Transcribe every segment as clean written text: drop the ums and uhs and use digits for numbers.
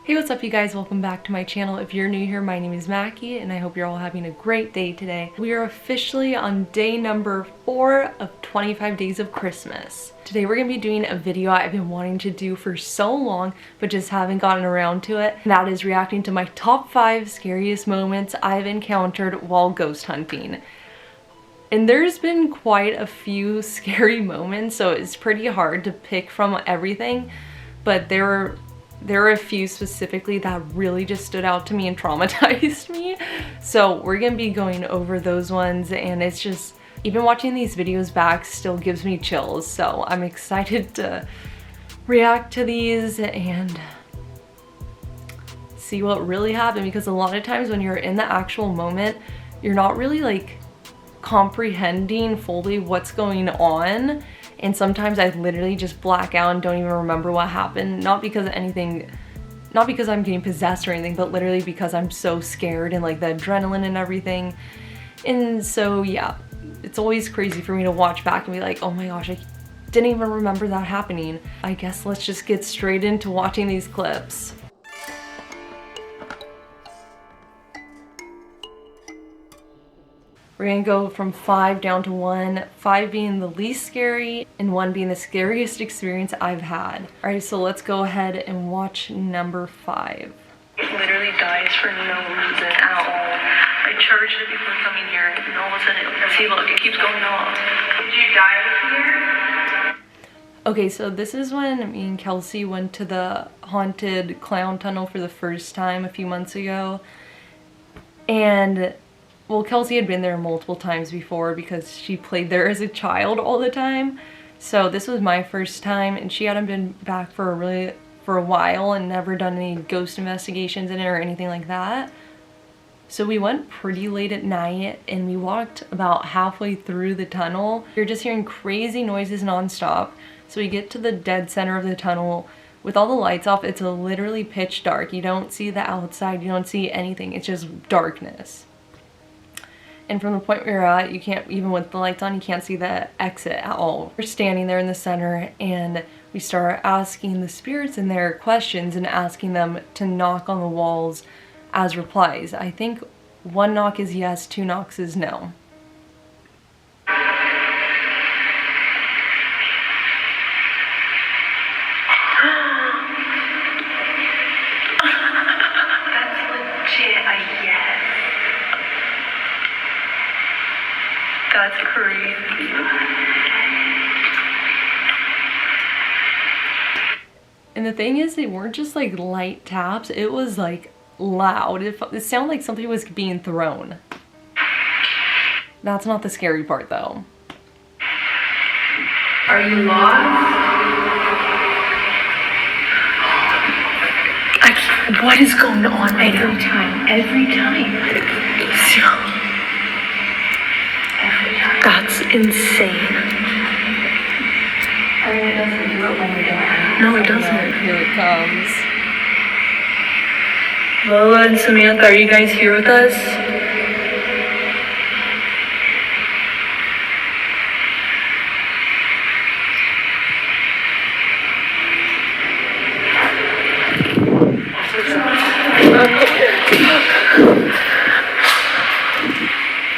Hey, what's up you guys? Welcome back to my channel. If you're new here, my name is Mackie and I hope you're all having a great day today. We are officially on day number 4 of 25 days of Christmas. Today we're gonna be doing a video I've been wanting to do for so long but just haven't gotten around to it. And that is reacting to my top 5 scariest moments I've encountered while ghost hunting. And there's been quite a few scary moments, so it's pretty hard to pick from everything, but there are a few specifically that really just stood out to me and traumatized me. So we're gonna be going over those ones, and it's just, even watching these videos back still gives me chills. So I'm excited to react to these and see what really happened, because a lot of times when you're in the actual moment, you're not really like comprehending fully what's going on. And sometimes I literally just black out and don't even remember what happened. Not because I'm getting possessed or anything, but literally because I'm so scared and like the adrenaline and everything. And so yeah, it's always crazy for me to watch back and be like, oh my gosh, I didn't even remember that happening. I guess let's just get straight into watching these clips. We're gonna go from 5 down to 1, 5 being the least scary and 1 being the scariest experience I've had. All right, so let's go ahead and watch number 5. It literally dies for no reason at all. I charged it before coming here, and all of a sudden, see, look, it keeps going off. Did you die here? Okay, so this is when me and Kelsey went to the haunted clown tunnel for the first time a few months ago. And well, Kelsey had been there multiple times before because she played there as a child all the time. So this was my first time, and she hadn't been back for a while and never done any ghost investigations in it or anything like that. So we went pretty late at night and we walked about halfway through the tunnel. You're just hearing crazy noises nonstop. So we get to the dead center of the tunnel with all the lights off. It's literally pitch dark. You don't see the outside, you don't see anything. It's just darkness. And from the point where you're at, you can't, even with the lights on, you can't see the exit at all. We're standing there in the center and we start asking the spirits in there questions and asking them to knock on the walls as replies. I think 1 knock is yes, 2 knocks is no. That's crazy. And the thing is, they weren't just like light taps, it was like loud. It sounded like something was being thrown. That's not the scary part though. Are you lost? What is going on right now? Every time. That's insane. I mean, it doesn't do it when we don't. No, it doesn't. Here it comes. Lola and Samantha, are you guys here with us?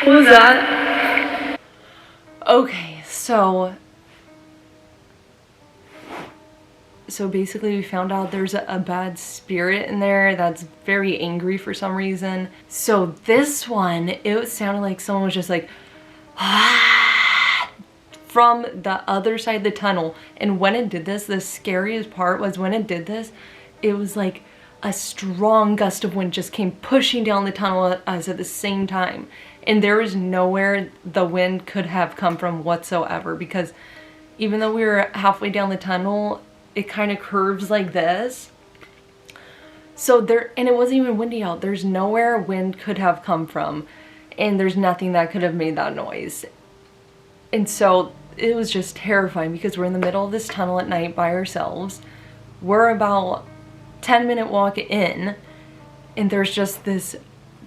What was that? Okay, so basically we found out there's a bad spirit in there that's very angry for some reason. So this one, it sounded like someone was just like from the other side of the tunnel. And when it did this, the scariest part was when it did this, it was like a strong gust of wind just came pushing down the tunnel at us at the same time. And there was nowhere the wind could have come from whatsoever, because even though we were halfway down the tunnel, it kind of curves like this. So and it wasn't even windy out. There's nowhere wind could have come from, and there's nothing that could have made that noise. And so it was just terrifying because we're in the middle of this tunnel at night by ourselves. We're about 10-minute walk in, and there's just this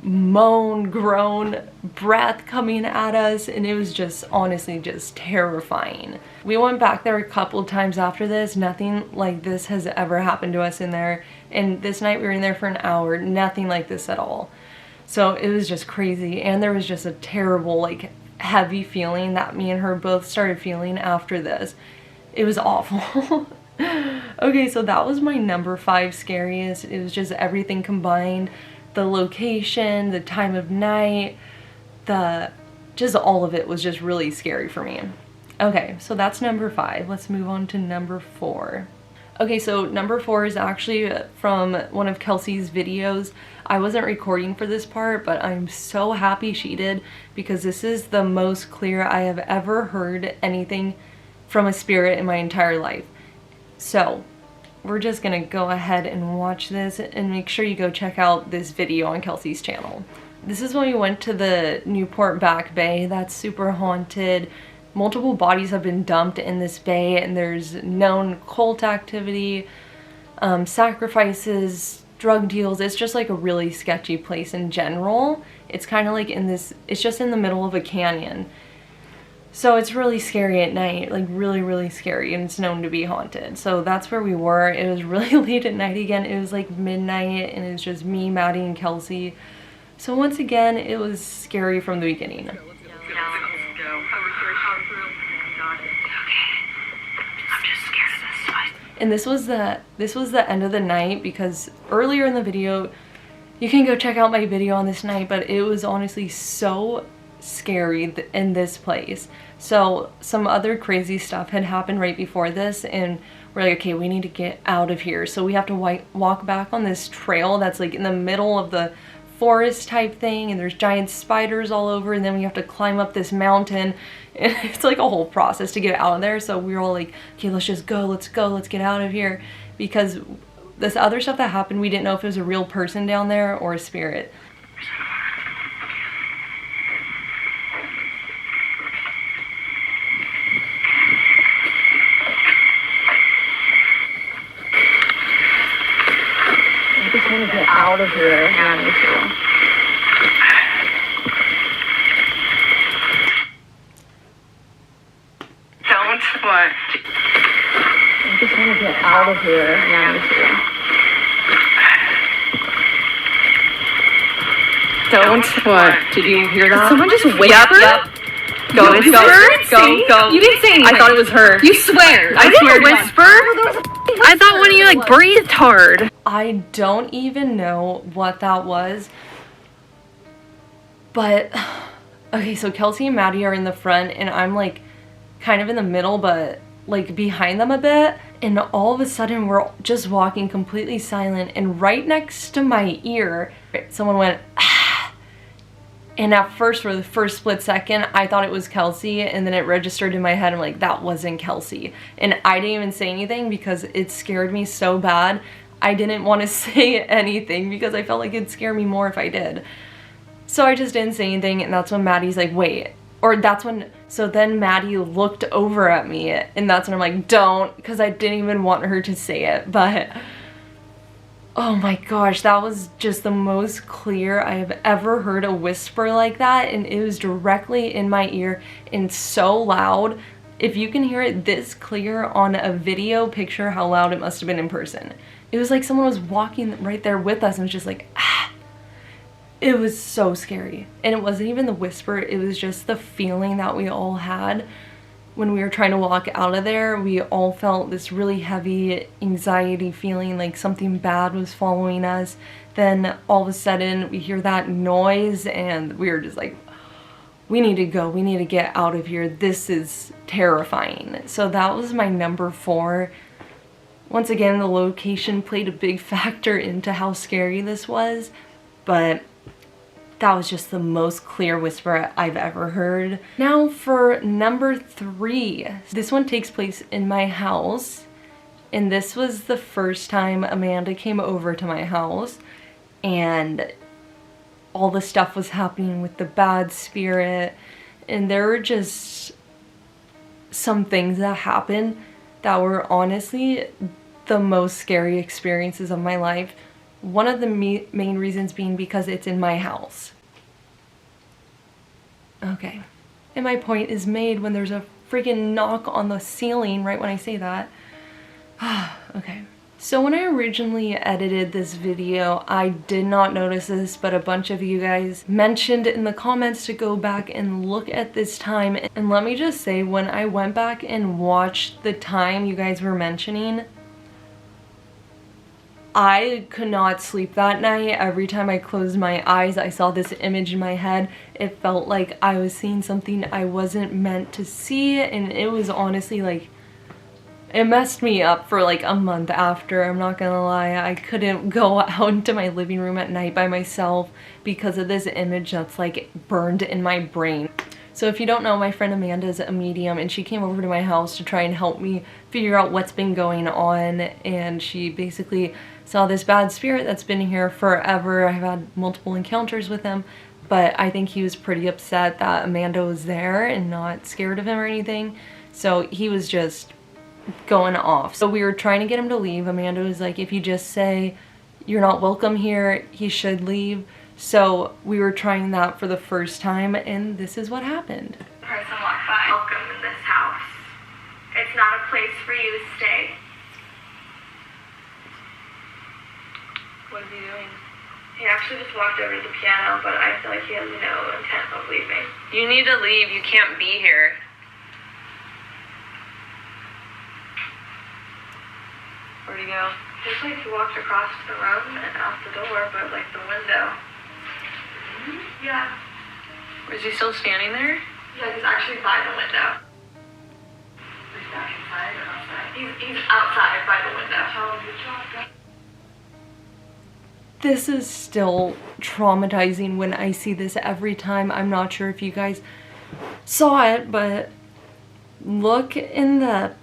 moan, groan, breath coming at us, and it was just honestly just terrifying. We went back there a couple times after this. Nothing like this has ever happened to us in there, And this night we were in there for an hour, nothing like this at all. So it was just crazy, and there was just a terrible, like, heavy feeling that me and her both started feeling after this. It was awful. Okay, so that was my number 5 scariest. It was just everything combined. The location, the time of night, just all of it was just really scary for me. Okay, so that's number 5. Let's move on to number 4. Okay, so number 4 is actually from one of Kelsey's videos. I wasn't recording for this part, but I'm so happy she did, because this is the most clear I have ever heard anything from a spirit in my entire life. So we're just gonna go ahead and watch this, and make sure you go check out this video on Kelsey's channel. This is when we went to the Newport Back Bay. That's super haunted. Multiple bodies have been dumped in this bay, and there's known cult activity, sacrifices, drug deals. It's just like a really sketchy place in general. It's kind of like it's just in the middle of a canyon. So it's really scary at night, like really, really scary, and it's known to be haunted. So that's where we were. It was really late at night again. It was like midnight, and it was just me, Maddie, and Kelsey. So once again, it was scary from the beginning. And this was the end of the night, because earlier in the video, you can go check out my video on this night, but it was honestly so scary in this place. So some other crazy stuff had happened right before this, and we're like, okay, we need to get out of here. So we have to walk back on this trail that's like in the middle of the forest type thing, and there's giant spiders all over, and then we have to climb up this mountain. It's like a whole process to get out of there. So we were all like, okay, let's just go, let's get out of here, because this other stuff that happened, we didn't know if it was a real person down there or a spirit. I just want to get out of here. Yeah, me too. What? I just want to get out of here. Yeah, me too. Don't. What? Did you hear that? Did someone just whisper? Yep. Go, You go. You didn't say anything. I thought it was her. You swear. I didn't whisper. I thought one of you like breathed hard. I don't even know what that was, but okay, so Kelsey and Maddie are in the front, and I'm like kind of in the middle, but like behind them a bit, and all of a sudden we're just walking completely silent, and right next to my ear someone went ah. And at first, for the first split second, I thought it was Kelsey, and then it registered in my head. I'm like, that wasn't Kelsey. And I didn't even say anything because it scared me so bad. I didn't want to say anything because I felt like it'd scare me more if I did. So I just didn't say anything, and that's when Maddie's like, wait. So then Maddie looked over at me, and that's when I'm like, don't, because I didn't even want her to say it. But oh my gosh, that was just the most clear I have ever heard a whisper like that, and it was directly in my ear and so loud. If you can hear it this clear on a video, picture how loud it must have been in person. It was like someone was walking right there with us and was just like, ah. It was so scary. And it wasn't even the whisper, it was just the feeling that we all had. When we were trying to walk out of there, we all felt this really heavy anxiety feeling, like something bad was following us. Then all of a sudden we hear that noise, and we were just like, we need to go, we need to get out of here, this is terrifying. So that was my number 4. Once again, the location played a big factor into how scary this was, but that was just the most clear whisper I've ever heard. Now for number 3. This one takes place in my house, and this was the first time Amanda came over to my house, and all the stuff was happening with the bad spirit, and there were just some things that happened that were honestly the most scary experiences of my life. One of the main reasons being because it's in my house. Okay, and my point is made when there's a freaking knock on the ceiling right when I say that. Okay, So when I originally edited this video, I did not notice this, but a bunch of you guys mentioned in the comments to go back and look at this time. And let me just say, when I went back and watched the time you guys were mentioning, I could not sleep that night. Every time I closed my eyes, I saw this image in my head. It felt like I was seeing something I wasn't meant to see, and it was honestly like, it messed me up for like a month after, I'm not gonna lie. I couldn't go out into my living room at night by myself because of this image that's like burned in my brain. So if you don't know, my friend Amanda is a medium, and she came over to my house to try and help me figure out what's been going on, and she basically saw this bad spirit that's been here forever. I've had multiple encounters with him, but I think he was pretty upset that Amanda was there and not scared of him or anything. So he was just going off. So we were trying to get him to leave. Amanda was like, if you just say you're not welcome here, he should leave. So we were trying that for the first time, and this is what happened. Person walked by. Welcome in this house. It's not a place for you to stay. What is he doing? He actually just walked over to the piano, but I feel like he has no intent of leaving. You need to leave. You can't be here. Where'd he go? Looks like he walked across the room and out the door, but like the window. Yeah. Is he still standing there? Yeah, he's actually by the window. He's back inside or outside? He's outside by the window. Tell him to drop. This is still traumatizing when I see this every time. I'm not sure if you guys saw it, but look in the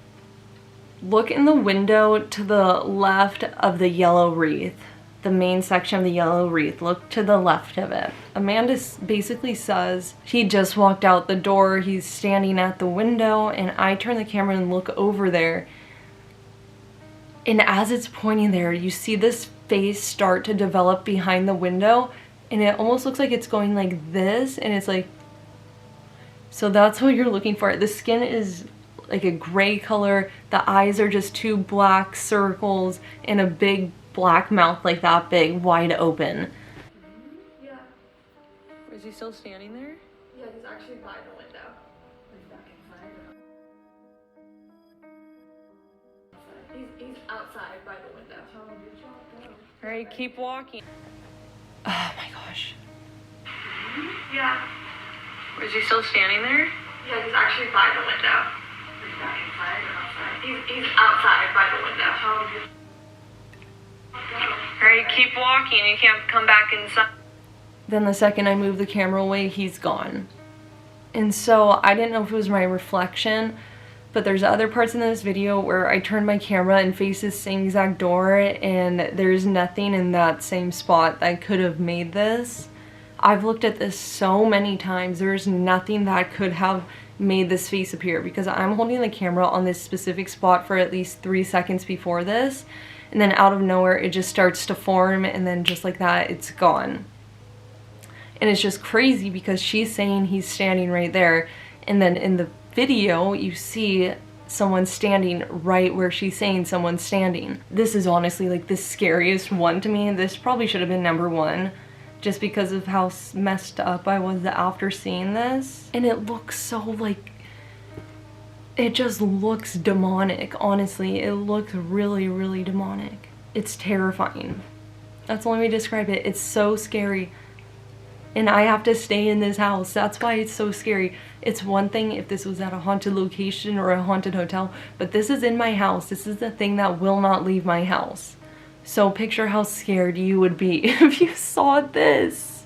window to the left of the yellow wreath, the main section of the yellow wreath. Look to the left of it. Amanda basically says he just walked out the door, he's standing at the window, and I turn the camera and look over there. And as it's pointing there, you see this face start to develop behind the window, and it almost looks like it's going like this, and it's like, so that's what you're looking for. The skin is like a gray color, the eyes are just two black circles, and a big black mouth like that big, wide open. Yeah. Is he still standing there? Yeah, he's actually by the window. He's back inside. He's outside by the window. Tell him to drop. Alright, keep walking. Oh my gosh. Yeah. Is he still standing there? Yeah, he's actually by the window. He's back inside or outside? He's outside by the window. Tell him to Alright, keep walking. You can't come back inside. Then the second I move the camera away, he's gone. And so I didn't know if it was my reflection, but there's other parts in this video where I turn my camera and face the same exact door, and there's nothing in that same spot that could have made this. I've looked at this so many times. There's nothing that could have made this face appear, because I'm holding the camera on this specific spot for at least 3 seconds before this, and then out of nowhere it just starts to form, and then just like that it's gone. And it's just crazy because she's saying he's standing right there, and then in the video you see someone standing right where she's saying someone's standing. This is honestly like the scariest one to me. This probably should have been #1, just because of how messed up I was after seeing this. And it looks so like, it just looks demonic, honestly. It looks really, really demonic. It's terrifying. That's the only way to describe it. It's so scary. And I have to stay in this house. That's why it's so scary. It's one thing if this was at a haunted location or a haunted hotel, but this is in my house. This is the thing that will not leave my house. So picture how scared you would be if you saw this.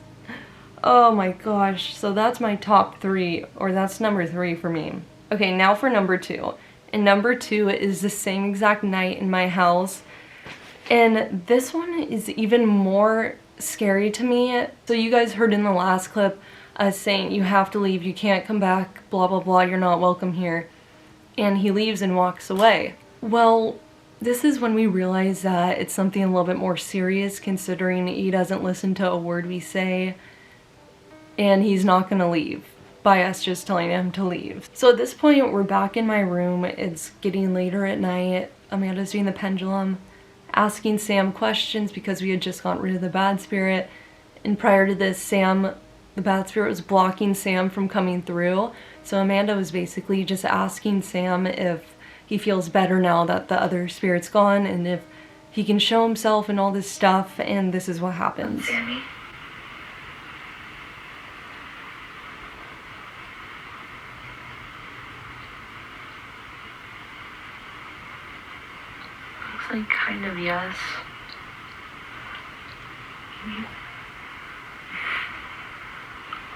Oh my gosh. So that's my top 3, or that's #3 for me. Okay, now for #2. And #2 is the same exact night in my house. And this one is even more scary to me. So you guys heard in the last clip us saying you have to leave, you can't come back, blah blah blah, you're not welcome here. And he leaves and walks away. Well, this is when we realize that it's something a little bit more serious, considering he doesn't listen to a word we say, and he's not gonna leave by us just telling him to leave. So at this point we're back in my room. It's getting later at night. Amanda's doing the pendulum. asking Sam questions because we had just gotten rid of the bad spirit. And prior to this, Sam, the bad spirit, was blocking Sam from coming through. So Amanda was basically just asking Sam if he feels better now that the other spirit's gone and if he can show himself and all this stuff, and this is what happens. Sammy. Looks like kind of yes.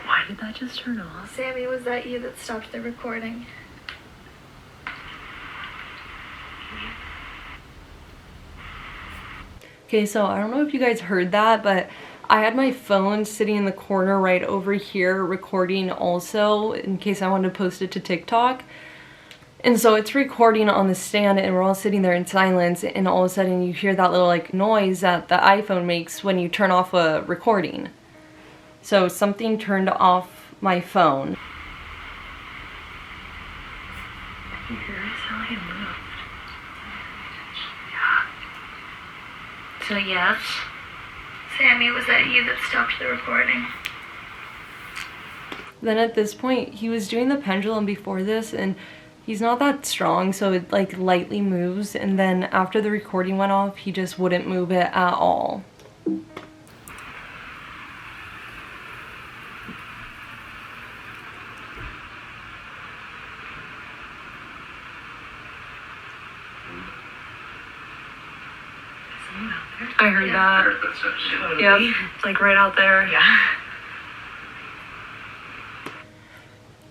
Why did that just turn off? Sammy, was that you that stopped the recording? Okay, so I don't know if you guys heard that, but I had my phone sitting in the corner right over here recording also in case I wanted to post it to TikTok. And so it's recording on the stand and we're all sitting there in silence, and all of a sudden you hear that little like noise that the iPhone makes when you turn off a recording. So something turned off my phone. You hear it sound like it moved. So yes. Sammy, was that you that stopped the recording? Then at this point, he was doing the pendulum before this, and he's not that strong, so it like lightly moves, and then after the recording went off, he just wouldn't move it at all. I heard that. Yep, it's like right out there. Yeah.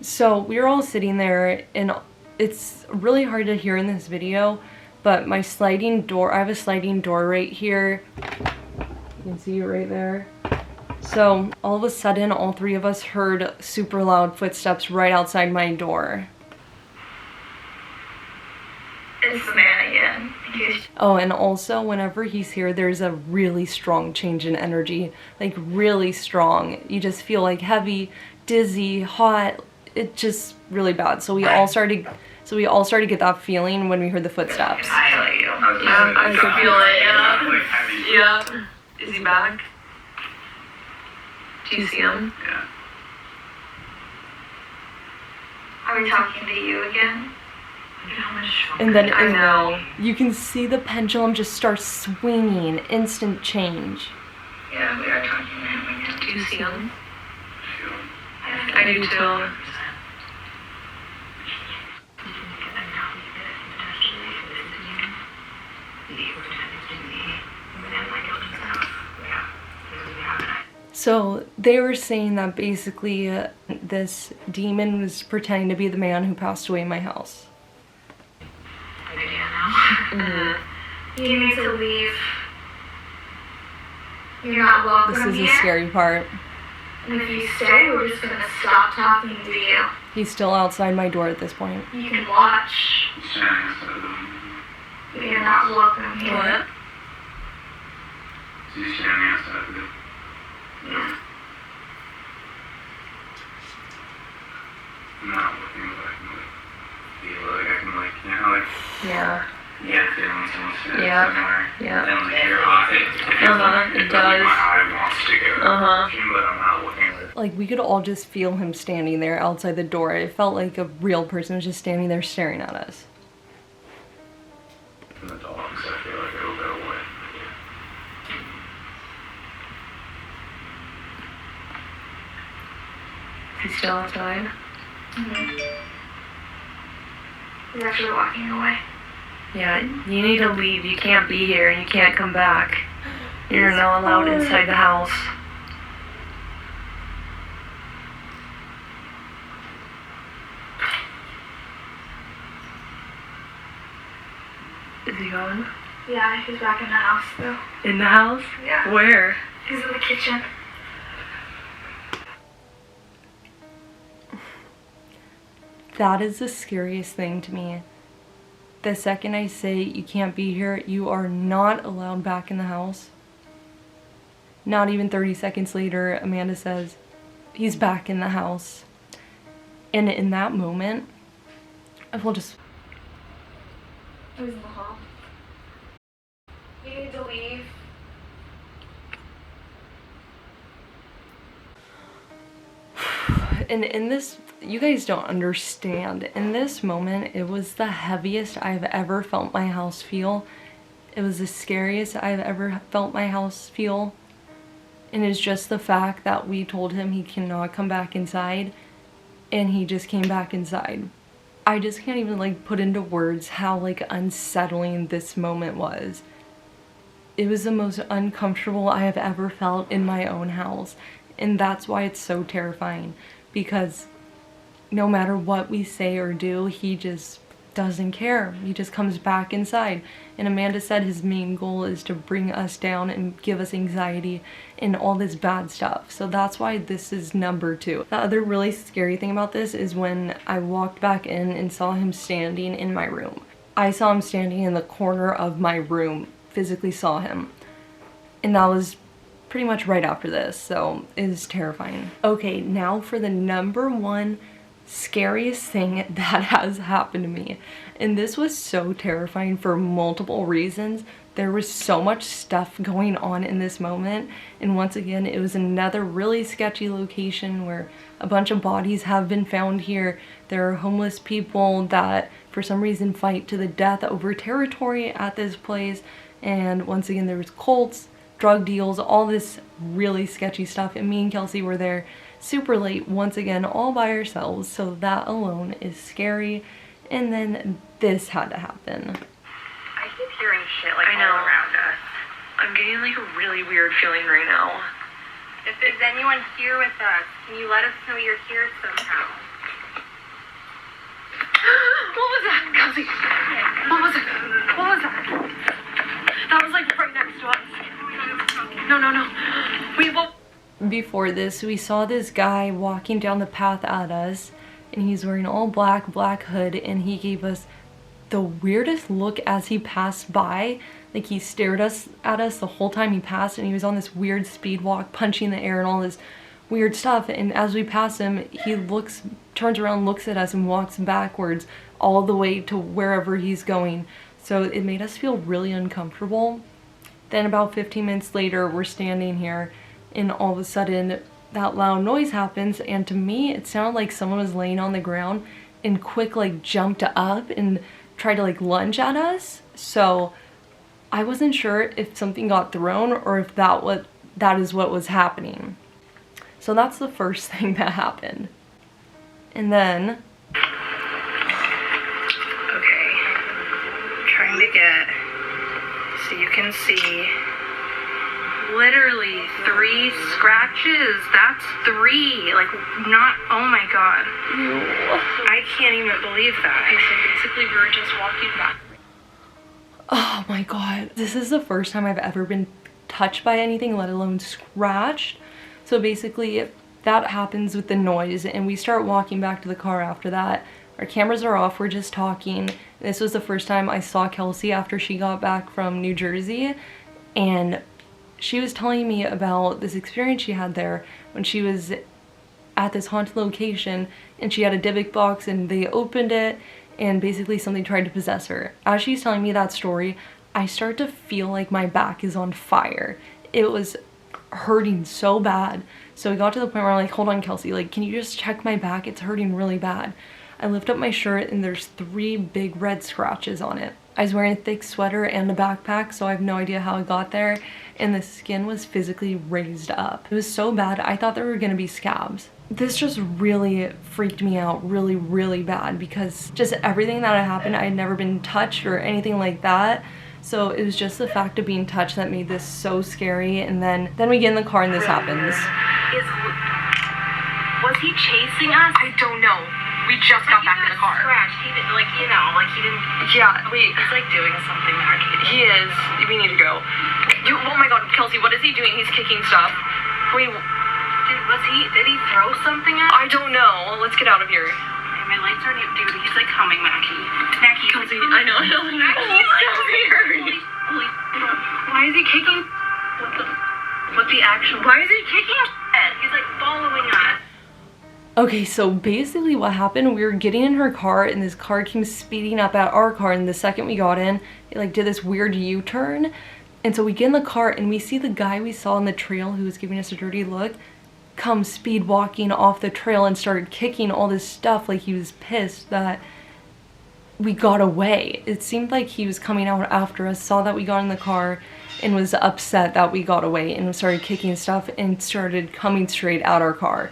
So we were all sitting there, and it's really hard to hear in this video, but my sliding door, I have a sliding door right here. You can see it right there. So all of a sudden, all three of us heard super loud footsteps right outside my door. It's the man again. Oh, and also whenever he's here, there's a really strong change in energy, like really strong. You just feel like heavy, dizzy, hot. It's just really bad. So we all started to get that feeling when we heard the footsteps. I feel you. Yeah, I could feel it. Yeah. Yeah. Is he back? Do you see him? Yeah. Are we talking to you again? And then I know. you can see the pendulum just start swinging, instant change. Yeah, we are talking to him again. Do you see him? Feel I do too. So they were saying that basically this demon was pretending to be the man who passed away in my house. Mm-hmm. You need to leave. You're not welcome This is the here. scary part. And if you stay, we're just gonna stop talking to you. He's still outside my door at this point. You can watch, standing outside the window. but you're not welcome here. What? So he's standing outside the window. Yeah. I'm not looking, but I can like feel like I can like, you know, like Yeah. get feeling something Yeah. somewhere. Yeah. And like your eye, it feels like, It like does. my eye wants to go. Uh-huh. But I'm not looking like. Like we could all just feel him standing there outside the door. It felt like a real person was just standing there staring at us. And the dogs, I feel like it'll go away. He's still outside? He's actually walking away. Yeah, you need to leave. You can't be here and you can't come back. You're not allowed inside the house. Is he gone? Yeah, he's back in the house though. In the house? Yeah. Where? He's in the kitchen. That is the scariest thing to me. The second I say you can't be here, you are not allowed back in the house. Not even 30 seconds later, Amanda says, he's back in the house. And in that moment, I will just... He was in the hall. You need And in this, you guys don't understand. In this moment, it was the heaviest I've ever felt my house feel. It was the scariest I've ever felt my house feel. And it's just the fact that we told him he cannot come back inside, and he just came back inside. I just can't even like put into words how like unsettling this moment was. It was the most uncomfortable I have ever felt in my own house. And that's why it's so terrifying, because no matter what we say or do, he just doesn't care. He just comes back inside. And Amanda said his main goal is to bring us down and give us anxiety and all this bad stuff. So that's why this is number 2. The other really scary thing about this is when I walked back in and saw him standing in my room. I saw him standing in the corner of my room, physically saw him. And that was pretty much right after this, so it is terrifying. Okay, now for the number 1 scariest thing that has happened to me. And this was so terrifying for multiple reasons. There was so much stuff going on in this moment, and once again it was another really sketchy location where a bunch of bodies have been found here. There are homeless people that for some reason fight to the death over territory at this place, and once again there was cults, drug deals, all this really sketchy stuff, and me and Kelsey were there super late once again all by ourselves, so that alone is scary. And then this had to happen. I keep hearing shit like all around us. I'm getting like a really weird feeling right now. If there's anyone here with us, can you let us know you're here somehow? What was that, Kelsey? What was it? What was that? That was like right next to us. No. We will. Before this, we saw this guy walking down the path at us, and he's wearing all black hood, and he gave us the weirdest look as he passed by. Like he stared at us the whole time he passed, and he was on this weird speed walk, punching the air and all this weird stuff. And as we pass him, he turns around, looks at us, and walks backwards all the way to wherever he's going. So it made us feel really uncomfortable. Then about 15 minutes later, we're standing here, and all of a sudden that loud noise happens, and to me it sounded like someone was laying on the ground and quick like jumped up and tried to like lunge at us. So I wasn't sure if something got thrown or if that is what was happening. So that's the first thing that happened. And then Okay, trying to get so you can see literally 3 scratches. That's 3. Like, not, oh my god. I can't even believe that. Okay, so basically we were just walking back. oh my god, this is the first time I've ever been touched by anything, let alone scratched. So basically that happens with the noise, and we start walking back to the car after that. Our cameras are off, we're just talking. This was the first time I saw Kelsey after she got back from New Jersey, and she was telling me about this experience she had there when she was at this haunted location, and she had a Dybbuk box and they opened it and basically something tried to possess her. As she's telling me that story, I start to feel like my back is on fire. It was hurting so bad. So we got to the point where I'm like, hold on Kelsey, like can you just check my back? It's hurting really bad. I lift up my shirt and there's 3 big red scratches on it. I was wearing a thick sweater and a backpack, so I have no idea how it got there, and the skin was physically raised up. It was so bad, I thought there were gonna be scabs. This just really freaked me out really bad, because just everything that had happened, I had never been touched or anything like that. So it was just the fact of being touched that made this so scary. And then we get in the car and this happens. Was he chasing us? I don't know. We just got back in the car. He didn't, like, you know, like he didn't. Yeah, wait. He's like doing something now. He is. We need to go. Oh my god, Kelsey, what is he doing? He's kicking stuff. Wait. Did he throw something at us? I don't know. Let's get out of here. Okay, my lights aren't even, dude. He's like coming, Mackie. Mackie, Kelsey, I know. Why is he kicking? Why is he kicking? He's like following us. Okay, so basically what happened, we were getting in her car and this car came speeding up at our car, and the second we got in, it like did this weird U-turn. And so we get in the car and we see the guy we saw on the trail who was giving us a dirty look come speed walking off the trail and started kicking all this stuff like he was pissed that we got away. It seemed like he was coming out after us, saw that we got in the car, and was upset that we got away and started kicking stuff and started coming straight at our car.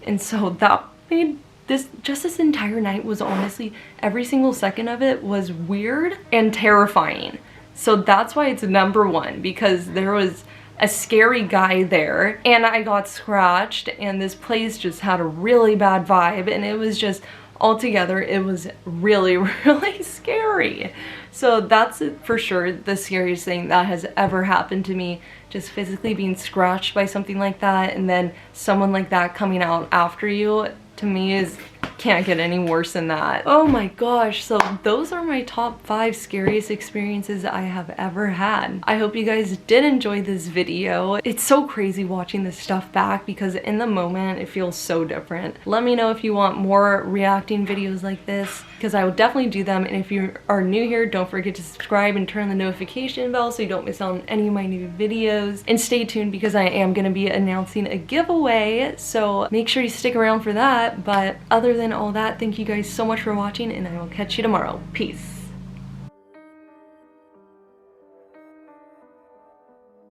And so that made this entire night was honestly, every single second of it was weird and terrifying. So that's why it's number one, because there was a scary guy there and I got scratched and this place just had a really bad vibe, and it was just altogether it was really, really scary. So that's for sure the scariest thing that has ever happened to me, just physically being scratched by something like that, and then someone like that coming out after you, to me is can't get any worse than that. Oh my gosh, so those are my top 5 scariest experiences I have ever had. I hope you guys did enjoy this video. It's so crazy watching this stuff back because in the moment it feels so different. Let me know if you want more reacting videos like this, because I will definitely do them. And if you are new here, don't forget to subscribe and turn the notification bell so you don't miss out on any of my new videos. And stay tuned because I am going to be announcing a giveaway, so make sure you stick around for that. But other than all that, thank you guys so much for watching, and I will catch you tomorrow. Peace.